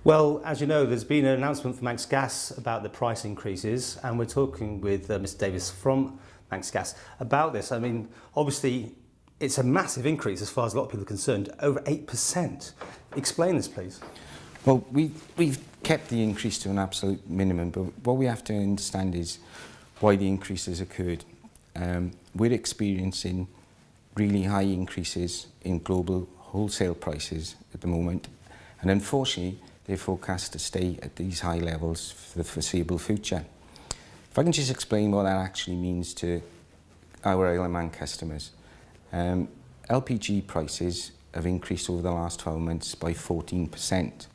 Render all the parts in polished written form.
Well, as you know, there's been an announcement from Manx Gas about the price increases, and we're talking with Mr. Davis from Manx Gas about this. I mean, obviously, it's a massive increase as far as a lot of people are concerned, over 8%. Explain this, please. Well, we've kept the increase to an absolute minimum, but what we have to understand is why the increase has occurred. We're experiencing really high increases in global wholesale prices at the moment, and unfortunately, they're forecast to stay at these high levels for the foreseeable future. If I can just explain what that actually means to our Isle of Man customers. LPG prices have increased over the last 12 months by 14%,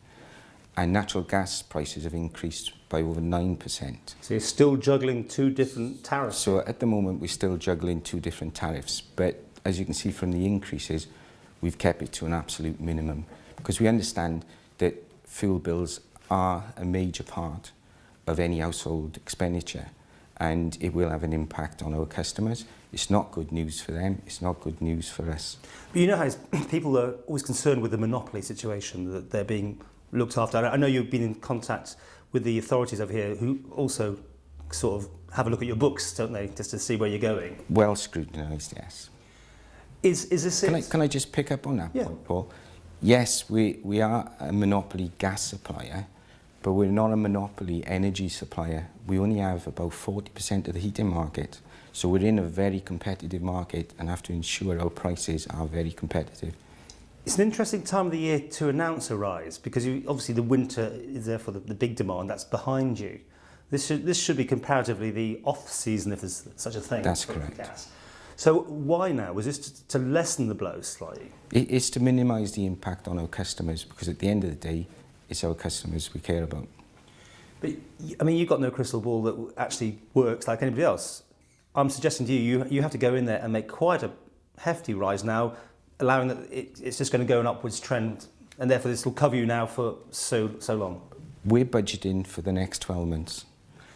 and natural gas prices have increased by over 9%. So you're still juggling two different tariffs? So at the moment, we're still juggling two different tariffs, but as you can see from the increases, we've kept it to an absolute minimum, because we understand that fuel bills are a major part of any household expenditure, and it will have an impact on our customers. It's not good news for them, it's not good news for us. But you know how people are always concerned with the monopoly situation, that they're being looked after. I know you've been in contact with the authorities over here who also sort of have a look at your books, don't they, just to see where you're going? Well scrutinised, yes. Is this it? Can I just pick up on that point, Paul? Yes, we are a monopoly gas supplier, but we're not a monopoly energy supplier. We only have about 40% of the heating market. So we're in a very competitive market and have to ensure our prices are very competitive. It's an interesting time of the year to announce a rise, because obviously the winter is therefore the big demand that's behind you. This should be comparatively the off-season, if there's such a thing. That's correct. Gas. So why now? Was this to lessen the blow slightly? It's to minimise the impact on our customers, because at the end of the day, it's our customers we care about. But I mean, you've got no crystal ball that actually works like anybody else. I'm suggesting to you have to go in there and make quite a hefty rise now, allowing that it's just going to go an upwards trend, and therefore this will cover you now for so long. We're budgeting for the next 12 months.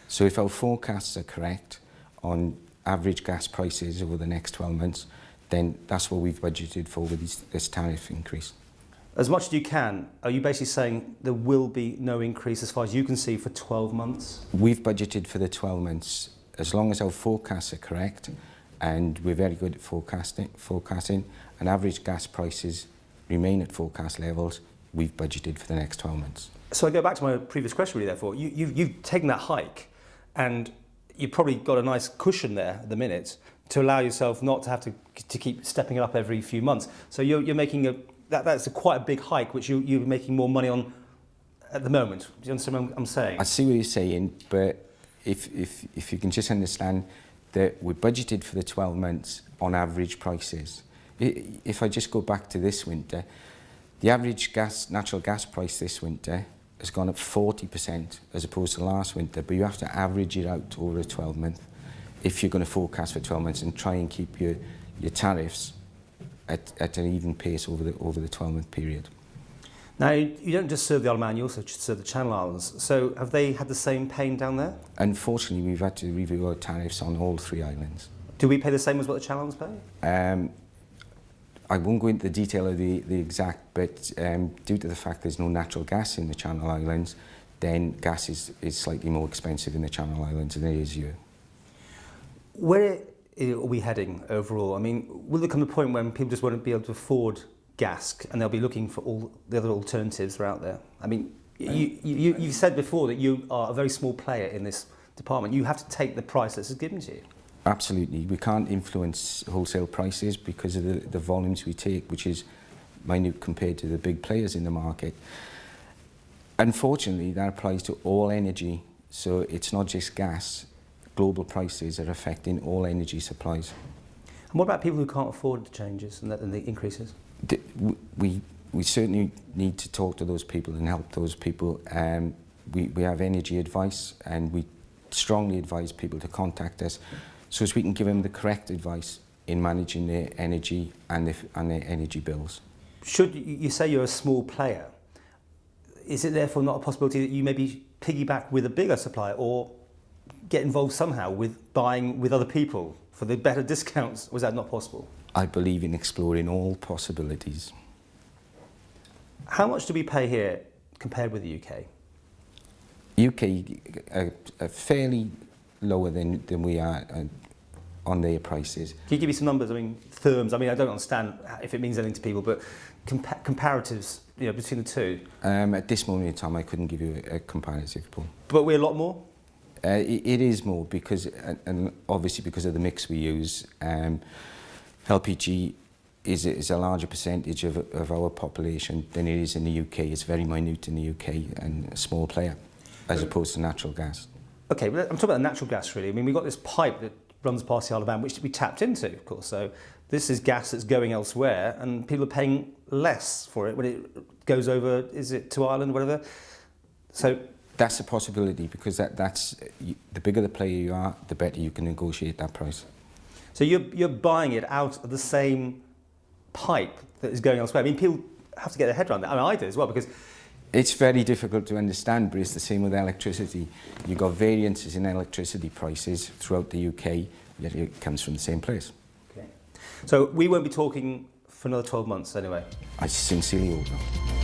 So if our forecasts are correct on average gas prices over the next 12 months, then that's what we've budgeted for with this tariff increase. As much as you can, are you basically saying there will be no increase as far as you can see for 12 months? We've budgeted for the 12 months. As long as our forecasts are correct, and we're very good at forecasting, and average gas prices remain at forecast levels, we've budgeted for the next 12 months. So I go back to my previous question really, therefore. You've taken that hike, and you've probably got a nice cushion there at the minute to allow yourself not to have to keep stepping it up every few months. So you're making that's quite a big hike, which you're making more money on at the moment. Do you understand what I'm saying? I see what you're saying, but if you can just understand that we're budgeted for the 12 months on average prices. If I just go back to this winter, the average natural gas price this winter has gone up 40% as opposed to last winter, but you have to average it out over a 12-month if you're going to forecast for 12 months and try and keep your tariffs at an even pace over the 12-month period. Now, you don't just serve the Isle of Man, you also serve the Channel Islands. So have they had the same pain down there? Unfortunately, we've had to review our tariffs on all three islands. Do we pay the same as what the Channel Islands pay? I won't go into the detail of the exact, but due to the fact there's no natural gas in the Channel Islands, then gas is slightly more expensive in the Channel Islands than it is here. Where are we heading overall? I mean, will there come a point when people just won't be able to afford gas and they'll be looking for all the other alternatives that are out there? I mean, you've said before that you are a very small player in this department. You have to take the price that's given to you. Absolutely. We can't influence wholesale prices because of the volumes we take, which is minute compared to the big players in the market. Unfortunately, that applies to all energy, so it's not just gas. Global prices are affecting all energy supplies. And what about people who can't afford the changes and the increases? We certainly need to talk to those people and help those people. We have energy advice, and we strongly advise people to contact us so as we can give them the correct advice in managing their energy and their energy bills. Should you say you're a small player, is it therefore not a possibility that you maybe piggyback with a bigger supplier or get involved somehow with buying with other people for the better discounts? Was that not possible? I believe in exploring all possibilities. How much do we pay here compared with the UK? UK are fairly lower than we are on their prices. Can you give me some numbers? I mean, therms. I mean, I don't understand if it means anything to people, but comparatives, you know, between the two. At this moment in time, I couldn't give you a comparative, Paul. But we're a lot more? It is more because, and obviously because of the mix we use, LPG is a larger percentage of our population than it is in the UK. It's very minute in the UK and a small player, as opposed to natural gas. Okay, but I'm talking about natural gas really. I mean, we've got this pipe that runs past the Isle of Man, which we tapped into, of course. So this is gas that's going elsewhere, and people are paying less for it when it goes over, is it to Ireland, whatever? So that's a possibility, because that's the bigger the player you are, the better you can negotiate that price. So you're buying it out of the same pipe that is going elsewhere. I mean, people have to get their head around that. I mean, I do as well, because it's very difficult to understand, but it's the same with electricity. You've got variances in electricity prices throughout the UK, yet it comes from the same place. Okay. So we won't be talking for another 12 months anyway? I sincerely hope not.